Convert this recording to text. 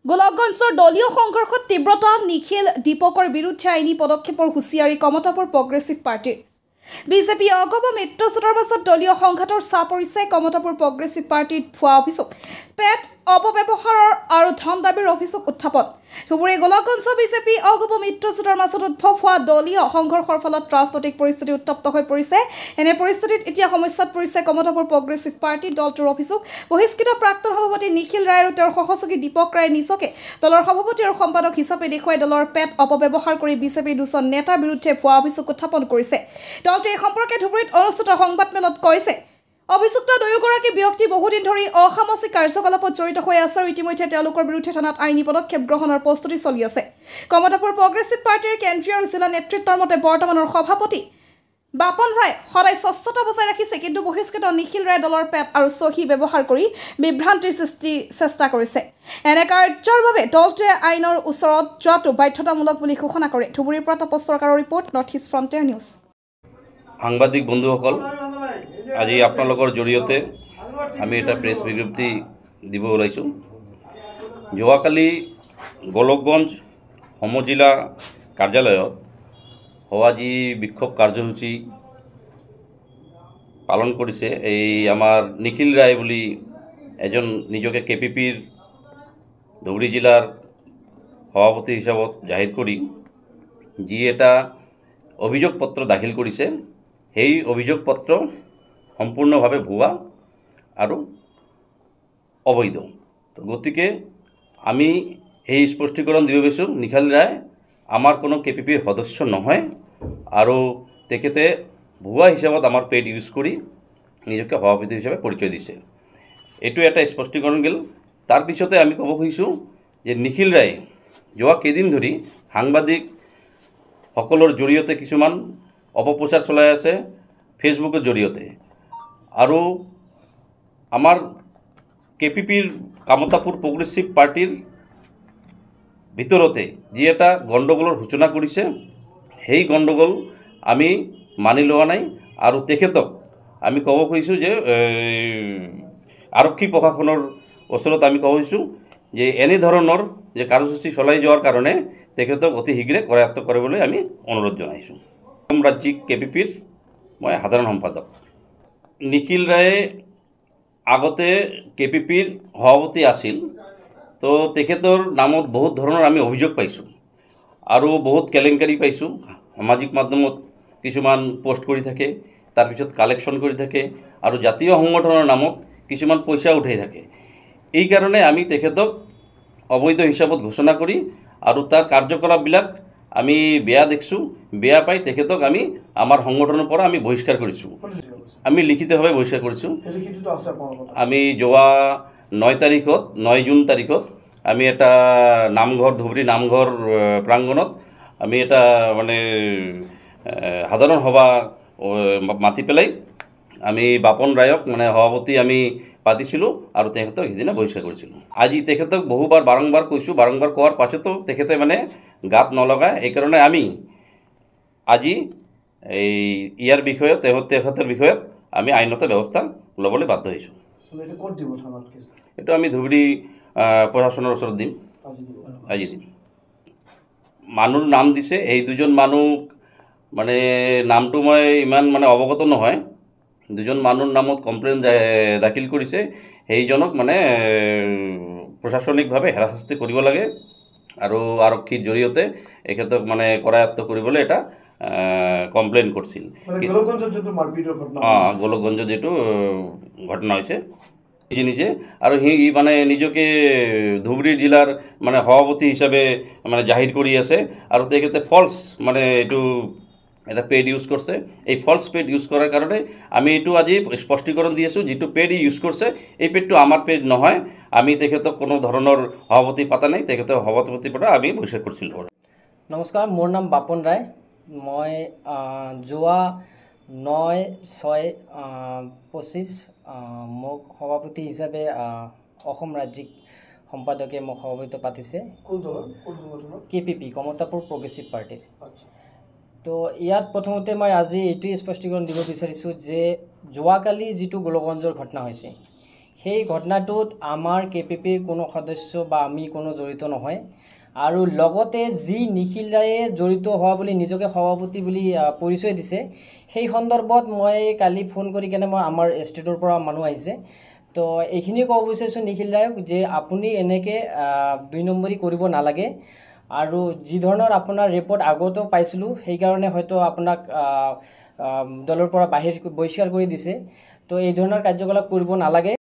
গোলকগঞ্জৰ দলীয় সংঘৰ্ষত তীব্ৰতা নিখিল দীপকৰ বিৰুদ্ধে আইনী পদক্ষেপৰ হুঁচিয়াৰি কমতাপুৰ প্ৰগ্ৰেছিভ পাৰ্টিৰ বিজেপি অগপ মিত্ৰজোঁটৰ মাজত দলীয় সংঘাতৰ চাপ পৰিছে কমতাপুৰ প্ৰগ্ৰেছিভ পাৰ্টিত ভুৱা অভিযোগ পেট অপব্যৱহাৰৰ আৰু ধন দাবীৰ অভিযোগ উত্থাপন ধুবুৰী গোলকগঞ্জ বিজেপি অগপ মিত্ৰজোঁটৰ মাজত উদ্ভৱ হোৱা দলীয় সংঘৰ্ষৰ ফলত ৰাজনৈতিক পৰিস্থিতি উত্তপ্ত হৈ পৰিছে এনে পৰিস্থিতিত এতিয়া সমস্যাত পৰিছে কমতাপুৰ প্ৰগ্ৰেছিভ পাৰ্টি দলটোৰ অভিযোগ বহিষ্কৃত প্ৰাক্তন সভাপতি নিখিল ৰায় আৰু তেওঁৰ সহযোগী দীপক ৰায় নিজকে দলৰ সভাপতি আৰু সম্পাদক হিচাপে দেখুৱাই দলৰ পেট অপব্যৱহাৰ কৰি বিজেপিৰ দুজন নেতাৰ বিৰুদ্ধে ভুৱা অভিযোগ উত্থাপন কৰিছে দলটোৱে এই সম্পৰ্কে ধুবুৰীত অনুষ্ঠিত সংবাদমেলত কৈছে অভিযুক্ত দুয়োগৰাকী ব্যক্তি বহুদিন ধৰি অসামাজিক কাৰ্যকলাপত জড়িত হৈ আছে আৰু ইতিমধ্যে তেওঁলোকৰ বিৰুদ্ধে থানাত আইনী পদক্ষেপ গ্ৰহণৰ প্ৰস্তুতি চলি আছে কমতাপুৰ প্ৰগ্ৰেছিভ পাৰ্টিৰ কেন্দ্ৰীয় আৰু জিলা নেতৃত্বৰ মতে বৰ্তমানৰ সভাপতি বাপন ৰায় সদায় স্বচ্ছতা বজাই ৰাখিছে কিন্তু বহিষ্কৃত নিখিল ৰায় দলৰ পেট আৰু চহী ব্যৱহাৰ কৰি বিভ্ৰান্তিৰ চেষ্টা কৰিছে এনে কাৰ্যৰ বাবে দলটোৱে আইনৰ ওচৰত যোৱাটো বাধ্যতামূলক বুলি ঘোষণা কৰে ধুবুৰীৰ পৰা তপস চৰকাৰৰ report north east frontier news সাংবাদিক বন্ধুসকল আজি আপোনালোকৰ জৰিয়তে আমি এটা প্ৰেছ বিজ্ঞপ্তি দিব ওলাইছোঁ যোৱাকালি গোলকগঞ্জ সমজিলা কাৰ্যালয়ত হোৱা যি বিক্ষোভ কাৰ্যসূচী পালন কৰিছে এই আমাৰ নিখিল ৰায় বুলি এজন নিজকে কেপিপিৰ ধুবুৰী জিলাৰ সভাপতি হিচাপত জাহিৰ কৰি যি এটা অভিযোগ পত্ৰ দাখিল কৰিছে সেই অভিযোগ পত্ৰ সম্পূৰ্ণভাৱে ভুৱা আৰু অবৈধ গতিকে আমি এই স্পষ্টীকৰণ দিব বিচাৰিছোঁ নিখিল ৰায় আমাৰ কোনো কেপিপিৰ সদস্য নহয় আৰু তেখেতে ভুৱা হিচাপত আমাৰ পেড ইউজ কৰি নিজকে সভাপতি হিচাপে পৰিচয় দিছে এইটো এটা স্পষ্টীকৰণ গ'ল তাৰপিছতে আমি ক'ব খুজিছোঁ যে নিখিল ৰায় যোৱা কেইদিন ধৰি সাংবাদিক সকলৰ জৰিয়তে কিছুমান অপপ্ৰচাৰ চলাই আছে ফেচবুকৰ জৰিয়তে আৰু আমাৰ কেপিপিৰ কমতাপুৰ প্ৰগ্ৰেছিভ পাৰ্টিৰ ভিতৰতে যি এটা গণ্ডগোলৰ সূচনা কৰিছে সেই গণ্ডগোল আমি মানি লোৱা নাই আৰু তেখেতক আমি ক'ব খুজিছোঁ যে আৰক্ষী প্ৰশাসনৰ ওচৰত আমি ক'ব খুজিছোঁ যে এনে ধৰণৰ যে কাৰ্যসূচী চলাই যোৱাৰ কাৰণে তেখেতক অতি শীঘ্ৰে কৰায়ত্ব কৰিবলৈ আমি অনুৰোধ জনাইছোঁ অসম ৰাজ্যিক কেপিপিৰ মই সাধাৰণ সম্পাদক নিখিল ৰায়ে আগতে কেপিপিৰ সভাপতি আছিল তো তেখেতৰ নামত বহুত ধৰণৰ আমি অভিযোগ পাইছোঁ আৰু বহুত কেলেংকাৰী পাইছোঁ সামাজিক মাধ্যমত কিছুমান পোষ্ট কৰি থাকে তাৰপিছত কালেকশ্যন কৰি থাকে আৰু জাতীয় সংগঠনৰ নামত কিছুমান পইচা উঠাই থাকে এই কাৰণে আমি তেখেতক অবৈধ হিচাপত ঘোষণা কৰি আৰু তাৰ কাৰ্যকলাপবিলাক আমি বেয়া দেখিছোঁ বেয়া পাই তেখেতক আমি আমাৰ সংগঠনৰ পৰা আমি বহিষ্কাৰ কৰিছোঁ আমি লিখিতভাৱে বহিষ্কাৰ কৰিছোঁ আমি যোৱা 9 জুন তাৰিখত আমি এটা নামঘৰ ধুবুৰী নামঘৰ প্ৰাংগণত আমি এটা মানে সাধাৰণ সভা মাতি পেলাই আমি বাপন ৰায়ক মানে সভাপতি আমি পাতিছিলোঁ আৰু তেখেতক সিদিনা বহিষ্কাৰ কৰিছিলোঁ আজি তেখেতক বহুবাৰ বাৰম্বাৰ কৈছোঁ বাৰম্বাৰ কোৱাৰ পাছতো তেখেতে মানে গাত নলগায় এইকাৰণে আমি আজি এই ইয়াৰ বিষয়ত তেখেতৰ বিষয়ত আমি আইনত ব্যৱস্থা ল'বলৈ বাধ্য হৈছোঁ এইটো আমি ধুবুৰী প্ৰশাসনৰ ওচৰত দিম আজি দিম মানুহৰ নাম দিছে এই দুজন মানুহ মানে নামটো মই ইমান মানে অৱগত নহয় দুজন মানুহৰ নামত কমপ্লেইন দাখিল কৰিছে সেইজনক মানে প্ৰশাসনিকভাৱে হেৰাশাস্তি কৰিব লাগে আৰু আৰক্ষীৰ জৰিয়তে এখেতক মানে কৰায়ত্ব কৰিবলৈ এটা কমপ্লেইন কৰিছিল গোলকগঞ্জত যিটো ঘটনা হৈছে নিজে আৰু সি মানে নিজকে ধুবুৰী জিলাৰ মানে সভাপতি হিচাপে মানে জাহিৰ কৰি আছে আৰু তেখেতে ফল্ছ মানে এইটো এটা পেড ইউজ কৰিছে এই ফল্ছ পেড ইউজ কৰাৰ কাৰণে আমি এইটো আজি স্পষ্টীকৰণ দি আছোঁ যিটো পেড ইউজ কৰিছে এই পেডটো আমাৰ পেড নহয় আমি তেখেতক কোনো ধৰণৰ সভাপতি পতা নাই তেখেতৰ সভাপতিৰ পৰা আমি বহিষ্কাৰ কৰিছিলোঁ নমস্কাৰ মোৰ নাম বাপন ৰায় মই যোৱা 9/6/25 মোক সভাপতি হিচাপে অসম ৰাজ্যিক সম্পাদকে মোক সভাপতি পাতিছে কেপিপি কমতাপুৰ প্ৰগ্ৰেছিভ পাৰ্টিৰ তো ইয়াত প্ৰথমতে মই আজি এইটোৱেই স্পষ্টীকৰণ দিব বিচাৰিছোঁ যে যোৱাকালি যিটো গোলকগঞ্জৰ ঘটনা হৈছে সেই ঘটনাটোত আমাৰ KPPৰ কোনো সদস্য বা আমি কোনো জড়িত নহয় আৰু লগতে যি নিখিল ৰায়ে জড়িত হোৱা বুলি নিজকে সভাপতি বুলি পৰিচয় দিছে সেই সন্দৰ্ভত মই কালি ফোন কৰি কেনে মই আমাৰ ষ্টেটৰ পৰা মানুহ আহিছে তো এইখিনি ক'ব বিচাৰিছোঁ নিখিল ৰায়ক যে আপুনি এনেকৈ 2 নম্বৰী কৰিব নালাগে আৰু যি ধৰণৰ আপোনাৰ ৰিপৰ্ট আগতেও পাইছিলোঁ সেইকাৰণে হয়তো আপোনাক দলৰ পৰা বহিষ্কাৰ কৰি দিছে তো এই ধৰণৰ কাৰ্যকলাপ কৰিব নালাগে।